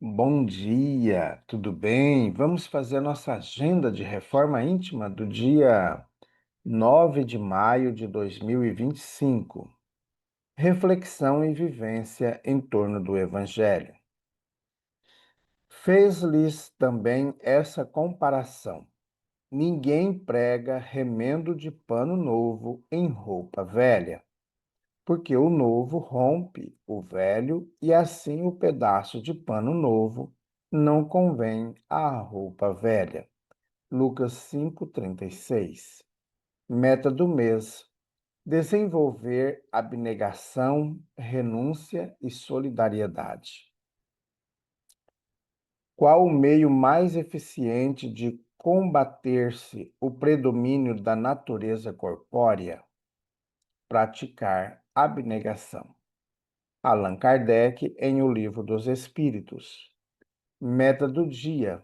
Bom dia, tudo bem? Vamos fazer a nossa agenda de reforma íntima do dia 9 de maio de 2025. Reflexão e vivência em torno do Evangelho. Fez-lhes também essa comparação: ninguém prega remendo de pano novo em roupa velha, porque o novo rompe o velho e assim o pedaço de pano novo não convém à roupa velha. Lucas 5:36. Meta do mês: desenvolver abnegação, renúncia e solidariedade. Qual o meio mais eficiente de combater-se o predomínio da natureza corpórea? Praticar abnegação. Allan Kardec, em O Livro dos Espíritos. Meta do dia: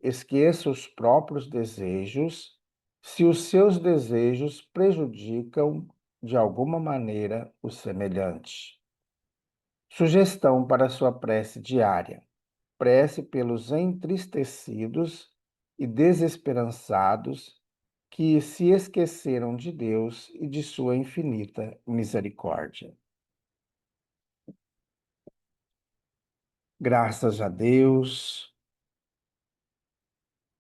esqueça os próprios desejos se os seus desejos prejudicam de alguma maneira o semelhante. Sugestão para sua prece diária: prece pelos entristecidos e desesperançados que se esqueceram de Deus e de sua infinita misericórdia. Graças a Deus.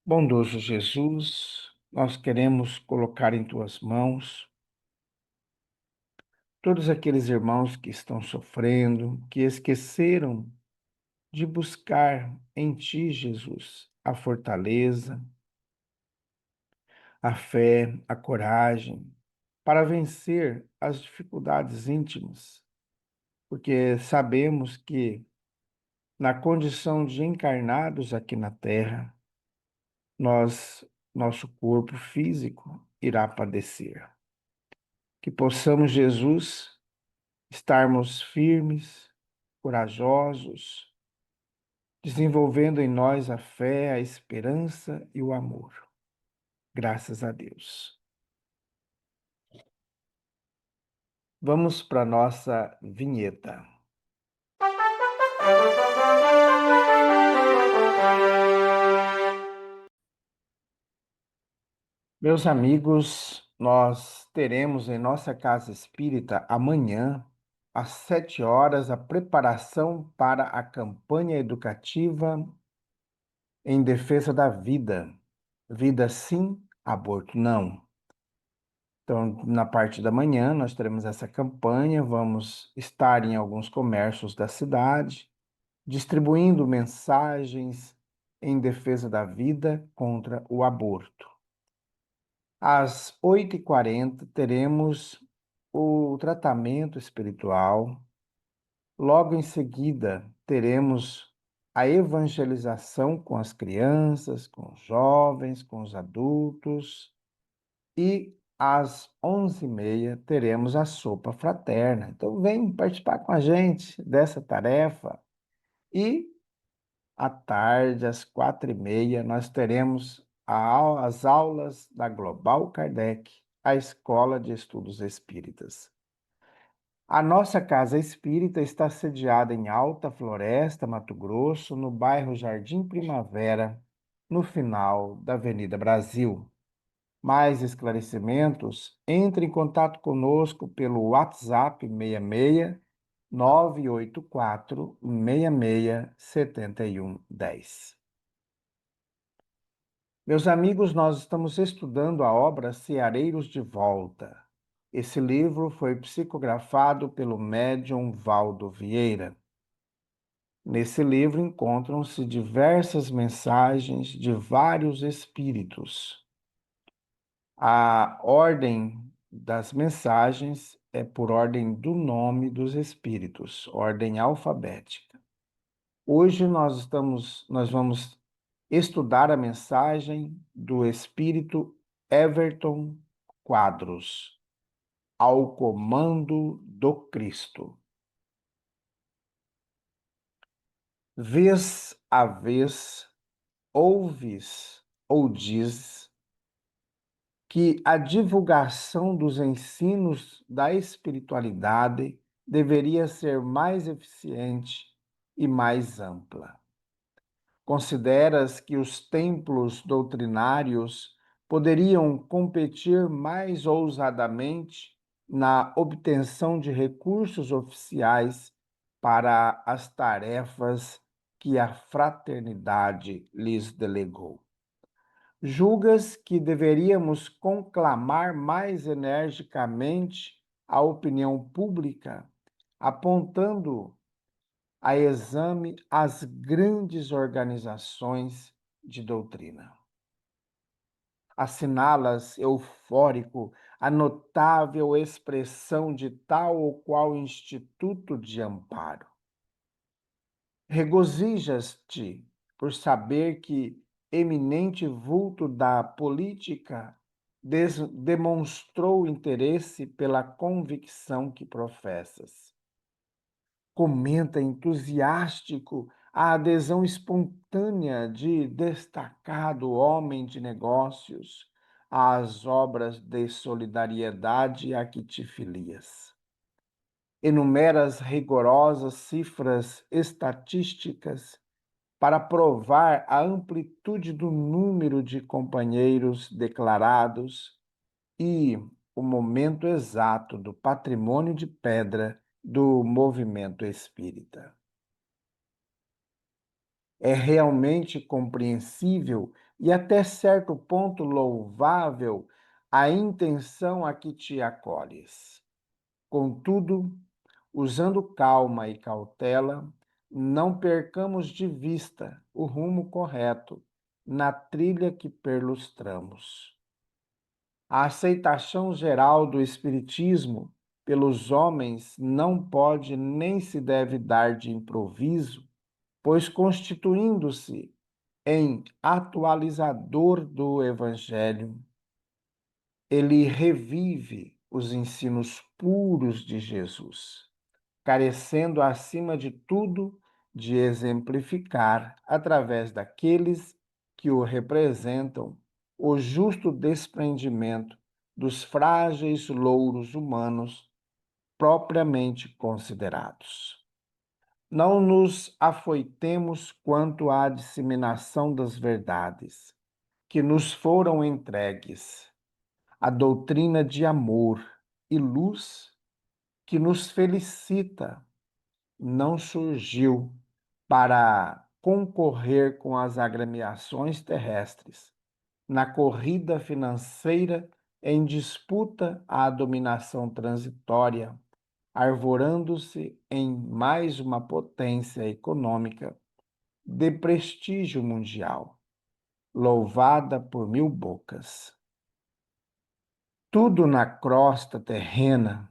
Bondoso Jesus, nós queremos colocar em tuas mãos todos aqueles irmãos que estão sofrendo, que esqueceram de buscar em ti, Jesus, a fortaleza, a fé, a coragem para vencer as dificuldades íntimas, porque sabemos que na condição de encarnados aqui na terra, nosso corpo físico irá padecer. Que possamos, Jesus, estarmos firmes, corajosos, desenvolvendo em nós a fé, a esperança e o amor. Graças a Deus. Vamos para a nossa vinheta. Meus amigos, nós teremos em nossa casa espírita amanhã, às 7 horas, a preparação para a campanha educativa em defesa da vida. Vida sim, aborto não. Então, na parte da manhã, nós teremos essa campanha, vamos estar em alguns comércios da cidade, distribuindo mensagens em defesa da vida contra o aborto. Às 8h40, teremos o tratamento espiritual. Logo em seguida, teremos a evangelização com as crianças, com os jovens, com os adultos. E às 11h30 teremos a sopa fraterna. Então, vem participar com a gente dessa tarefa. E à tarde, às 4h30, nós teremos as aulas da Global Kardec, a Escola de Estudos Espíritas. A nossa casa espírita está sediada em Alta Floresta, Mato Grosso, no bairro Jardim Primavera, no final da Avenida Brasil. Mais esclarecimentos, entre em contato conosco pelo WhatsApp 66 984 66 7110. Meus amigos, nós estamos estudando a obra Ceareiros de Volta. Esse livro foi psicografado pelo médium Valdo Vieira. Nesse livro encontram-se diversas mensagens de vários espíritos. A ordem das mensagens é por ordem do nome dos espíritos, ordem alfabética. Hoje nós vamos estudar a mensagem do espírito Everton Quadros, ao comando do Cristo. Vez a vez, ouves ou dizes que a divulgação dos ensinos da espiritualidade deveria ser mais eficiente e mais ampla. Consideras que os templos doutrinários poderiam competir mais ousadamente na obtenção de recursos oficiais para as tarefas que a fraternidade lhes delegou? Julgas que deveríamos conclamar mais energicamente a opinião pública, apontando a exame as grandes organizações de doutrina. Assinalas eufórico a notável expressão de tal ou qual instituto de amparo. Regozijas-te por saber que eminente vulto da política demonstrou interesse pela convicção que professas. Comenta entusiástico a adesão espontânea de destacado homem de negócios às obras de solidariedade a que te filias. Enumeras rigorosas cifras estatísticas para provar a amplitude do número de companheiros declarados e o momento exato do patrimônio de pedra do movimento espírita. É realmente compreensível e até certo ponto louvável a intenção a que te acolhes. Contudo, usando calma e cautela, não percamos de vista o rumo correto na trilha que perlustramos. A aceitação geral do Espiritismo pelos homens não pode nem se deve dar de improviso, pois constituindo-se em atualizador do Evangelho, ele revive os ensinos puros de Jesus, carecendo, acima de tudo, de exemplificar, através daqueles que o representam, o justo desprendimento dos frágeis louros humanos propriamente considerados. Não nos afoitemos quanto à disseminação das verdades que nos foram entregues. A doutrina de amor e luz que nos felicita não surgiu para concorrer com as agremiações terrestres na corrida financeira em disputa à dominação transitória, arvorando-se em mais uma potência econômica de prestígio mundial, louvada por mil bocas. Tudo na crosta terrena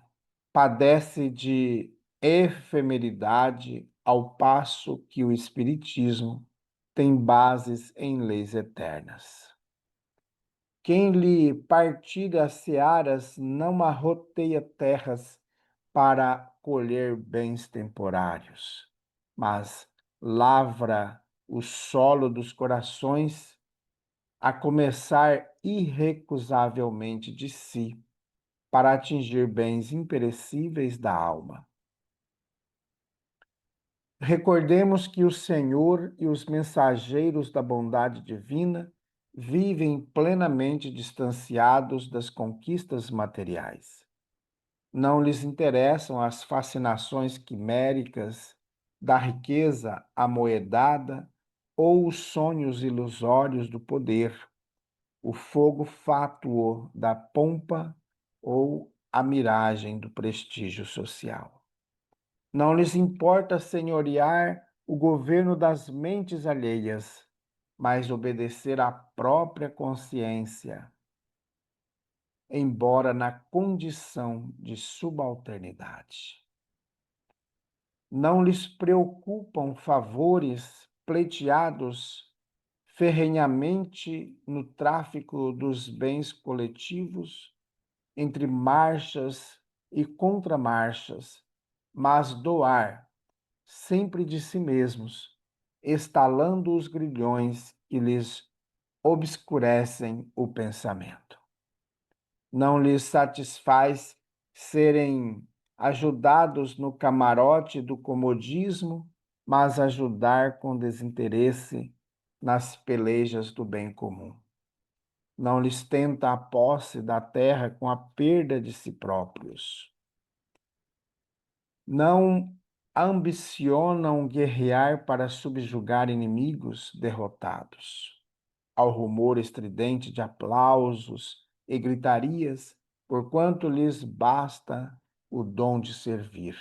padece de efemeridade, ao passo que o Espiritismo tem bases em leis eternas. Quem lhe partilha as searas não arroteia terras para colher bens temporários, mas lavra o solo dos corações, a começar irrecusavelmente de si, para atingir bens imperecíveis da alma. Recordemos que o Senhor e os mensageiros da bondade divina vivem plenamente distanciados das conquistas materiais. Não lhes interessam as fascinações quiméricas da riqueza amoedada ou os sonhos ilusórios do poder, o fogo fátuo da pompa ou a miragem do prestígio social. Não lhes importa senhorear o governo das mentes alheias, mas obedecer à própria consciência, embora na condição de subalternidade. Não lhes preocupam favores pleiteados ferrenhamente no tráfico dos bens coletivos, entre marchas e contramarchas, mas doar sempre de si mesmos, estalando os grilhões que lhes obscurecem o pensamento. Não lhes satisfaz serem ajudados no camarote do comodismo, mas ajudar com desinteresse nas pelejas do bem comum. Não lhes tenta a posse da terra com a perda de si próprios. Não ambicionam guerrear para subjugar inimigos derrotados. Ao rumor estridente de aplausos e gritarias, porquanto lhes basta o dom de servir,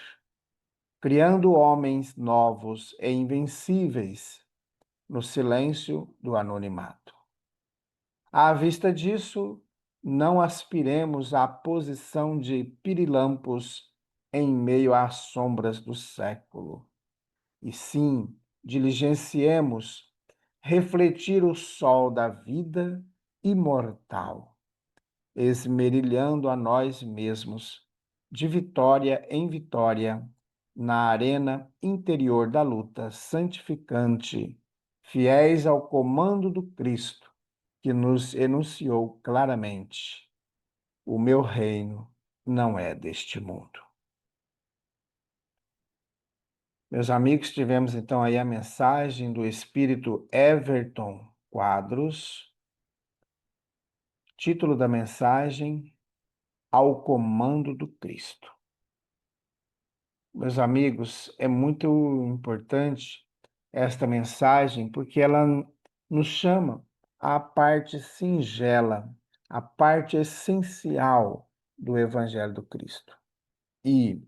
criando homens novos e invencíveis no silêncio do anonimato. À vista disso, não aspiremos à posição de pirilampos em meio às sombras do século, e sim diligenciemos refletir o sol da vida imortal, esmerilhando a nós mesmos, de vitória em vitória, na arena interior da luta santificante, fiéis ao comando do Cristo, que nos enunciou claramente: o meu reino não é deste mundo. Meus amigos, tivemos então aí a mensagem do espírito Everton Quadros, título da mensagem: Ao comando do Cristo. Meus amigos, é muito importante esta mensagem porque ela nos chama à parte singela, à parte essencial do Evangelho do Cristo. E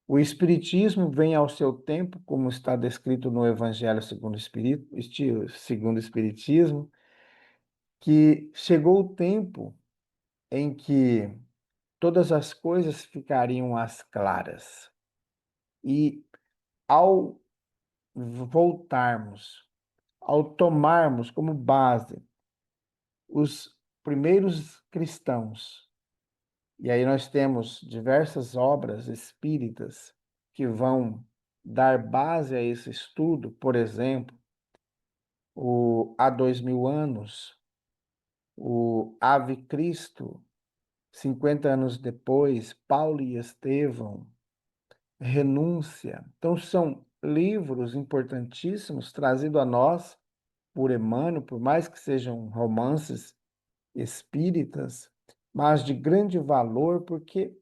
o Espiritismo vem ao seu tempo, como está descrito no Evangelho segundo segundo o Espiritismo, que chegou o tempo em que todas as coisas ficariam às claras. E ao voltarmos, ao tomarmos como base os primeiros cristãos, e aí nós temos diversas obras espíritas que vão dar base a esse estudo, por exemplo, Há 2000 anos, o Ave Cristo, 50 anos depois, Paulo e Estevão, Renúncia. Então, são livros importantíssimos trazidos a nós por Emmanuel, por mais que sejam romances espíritas, mas de grande valor porque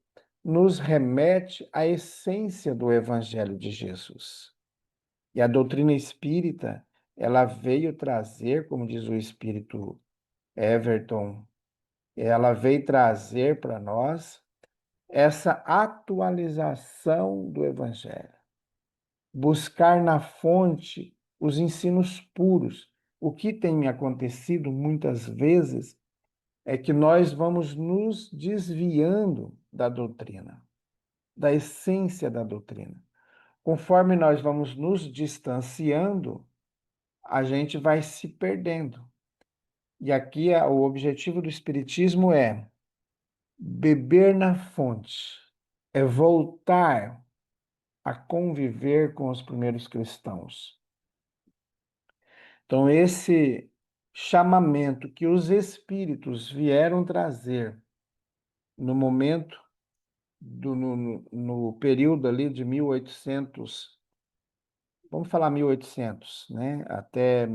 nos remete à essência do Evangelho de Jesus. E a doutrina espírita, ela veio trazer, como diz o espírito Everton, ela veio trazer para nós essa atualização do Evangelho. Buscar na fonte os ensinos puros. O que tem acontecido muitas vezes é que nós vamos nos desviando da doutrina, da essência da doutrina. Conforme nós vamos nos distanciando, a gente vai se perdendo. E aqui o objetivo do Espiritismo é beber na fonte, é voltar a conviver com os primeiros cristãos. Então, esse chamamento que os espíritos vieram trazer no momento, no período ali de 1800, vamos falar 1800, né? Até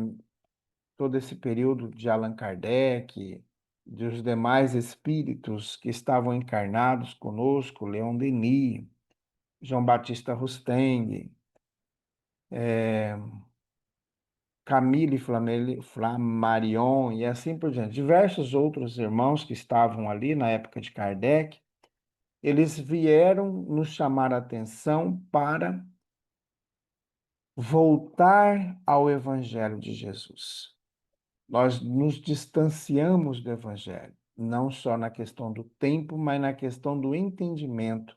todo esse período de Allan Kardec, dos demais espíritos que estavam encarnados conosco, Leon Denis, João Batista Rusteng, Camille Flammarion e assim por diante. Diversos outros irmãos que estavam ali na época de Kardec, eles vieram nos chamar a atenção para voltar ao Evangelho de Jesus. Nós nos distanciamos do Evangelho, não só na questão do tempo, mas na questão do entendimento.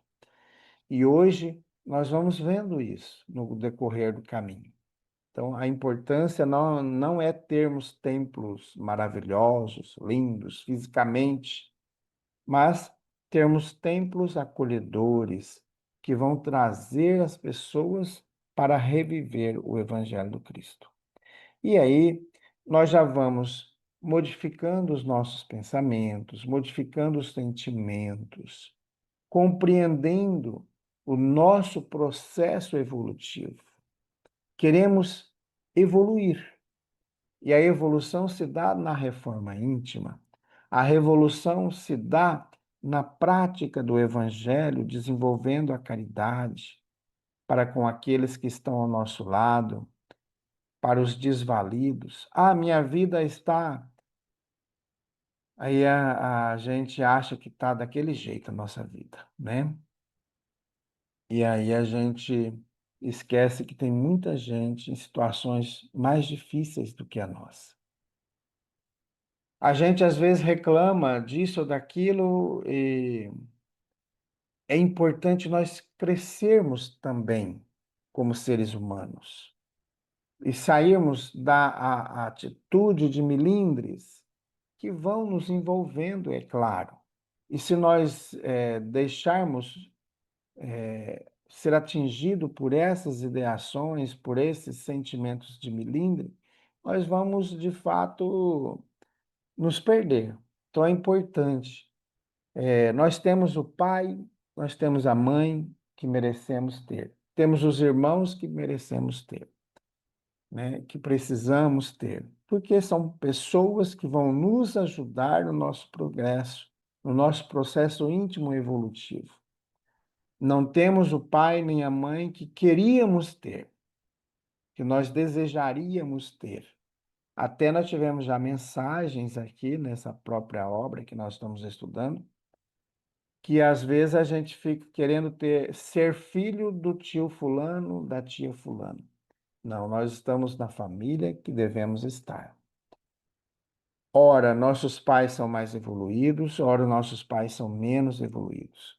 E hoje nós vamos vendo isso no decorrer do caminho. Então, a importância não é termos templos maravilhosos, lindos fisicamente, mas termos templos acolhedores que vão trazer as pessoas para reviver o Evangelho do Cristo. E aí, nós já vamos modificando os nossos pensamentos, modificando os sentimentos, compreendendo o nosso processo evolutivo. Queremos evoluir. E a evolução se dá na reforma íntima. A revolução se dá na prática do evangelho, desenvolvendo a caridade para com aqueles que estão ao nosso lado, para os desvalidos. Ah, minha vida está. Aí a gente acha que está daquele jeito a nossa vida, né? E aí a gente esquece que tem muita gente em situações mais difíceis do que a nossa. A gente às vezes reclama disso ou daquilo, e é importante nós crescermos também como seres humanos e sairmos da a atitude de milindres que vão nos envolvendo, é claro. E se nós deixarmos ser atingido por essas ideações, por esses sentimentos de milindre, nós vamos de fato nos perder. Então é importante. Nós temos o pai, nós temos a mãe que merecemos ter. Temos os irmãos que merecemos ter, né? Que precisamos ter. Porque são pessoas que vão nos ajudar no nosso progresso, no nosso processo íntimo evolutivo. Não temos o pai nem a mãe que queríamos ter, que nós desejaríamos ter. Até nós tivemos já mensagens aqui nessa própria obra que nós estamos estudando, que às vezes a gente fica querendo ser filho do tio fulano, da tia fulano. Não, nós estamos na família que devemos estar. Ora, nossos pais são mais evoluídos, ora, nossos pais são menos evoluídos.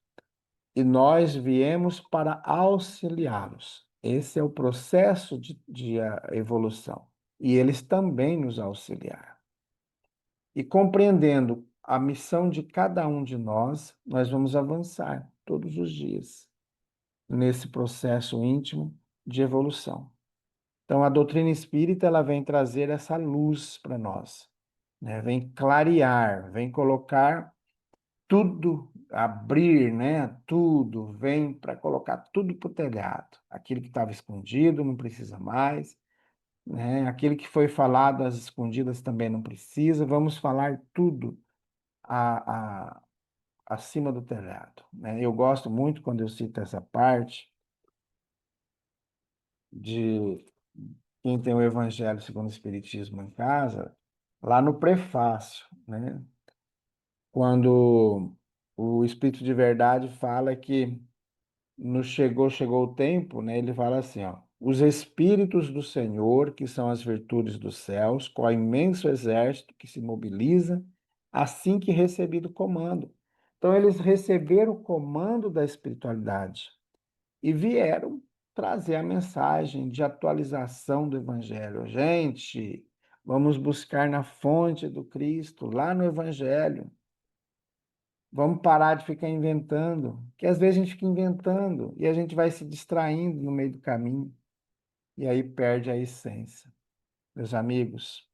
E nós viemos para auxiliá-los. Esse é o processo de evolução. E eles também nos auxiliaram. E compreendendo a missão de cada um de nós, nós vamos avançar todos os dias nesse processo íntimo de evolução. Então, a doutrina espírita ela vem trazer essa luz para nós, né? Vem clarear, vem colocar tudo, abrir, né? Tudo, vem para colocar tudo para o telhado. Aquilo que estava escondido não precisa mais, né? Aquilo que foi falado às escondidas também não precisa. Vamos falar tudo a, a, acima do telhado, né? Eu gosto muito quando eu cito essa parte de quem tem o Evangelho segundo o Espiritismo em casa, lá no prefácio, né? Quando o Espírito de Verdade fala que chegou o tempo, né? Ele fala assim, ó, os Espíritos do Senhor, que são as virtudes dos céus, com o imenso exército que se mobiliza, assim que recebido o comando. Então, eles receberam o comando da espiritualidade e vieram trazer a mensagem de atualização do Evangelho. Gente, vamos buscar na fonte do Cristo, lá no Evangelho. Vamos parar de ficar inventando, que às vezes a gente fica inventando e a gente vai se distraindo no meio do caminho e aí perde a essência. Meus amigos,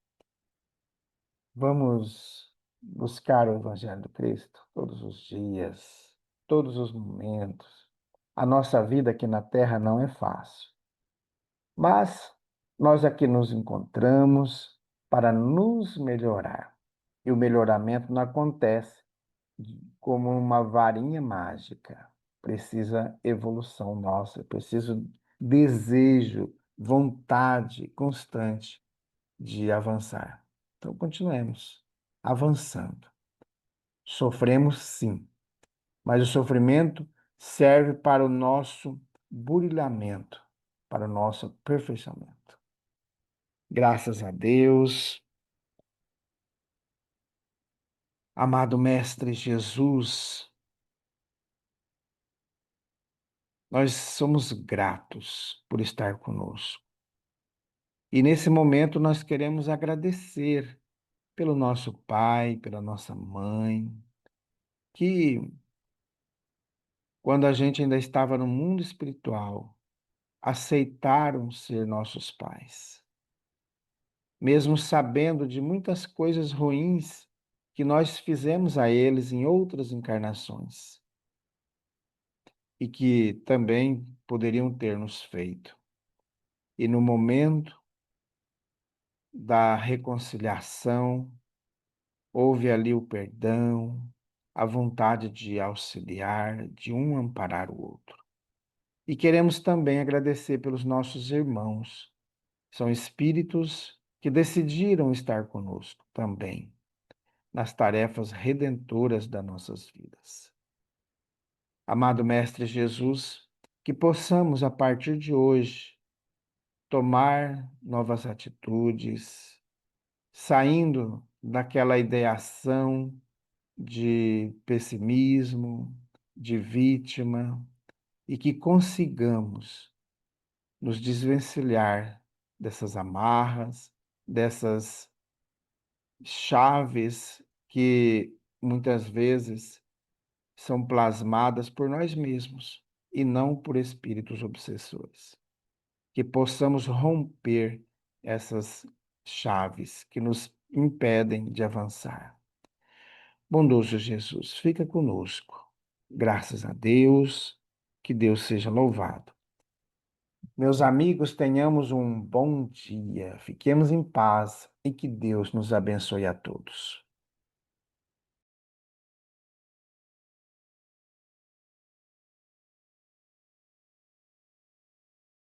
vamos buscar o Evangelho do Cristo todos os dias, todos os momentos. A nossa vida aqui na Terra não é fácil. Mas nós aqui nos encontramos para nos melhorar. E o melhoramento não acontece como uma varinha mágica. Precisa evolução nossa, precisa desejo, vontade constante de avançar. Então, continuemos avançando. Sofremos sim, mas o sofrimento serve para o nosso burilamento, para o nosso aperfeiçoamento. Graças a Deus, amado Mestre Jesus, nós somos gratos por estar conosco. E nesse momento nós queremos agradecer pelo nosso pai, pela nossa mãe, que quando a gente ainda estava no mundo espiritual, aceitaram ser nossos pais, mesmo sabendo de muitas coisas ruins que nós fizemos a eles em outras encarnações e que também poderiam ter nos feito. E no momento da reconciliação, houve ali o perdão, a vontade de auxiliar, de um amparar o outro. E queremos também agradecer pelos nossos irmãos. São espíritos que decidiram estar conosco também nas tarefas redentoras das nossas vidas. Amado Mestre Jesus, que possamos, a partir de hoje, tomar novas atitudes, saindo daquela ideação de pessimismo, de vítima, e que consigamos nos desvencilhar dessas amarras, dessas chaves que muitas vezes são plasmadas por nós mesmos e não por espíritos obsessores. Que possamos romper essas chaves que nos impedem de avançar. Bondoso Jesus, fica conosco. Graças a Deus, que Deus seja louvado. Meus amigos, tenhamos um bom dia, fiquemos em paz e que Deus nos abençoe a todos.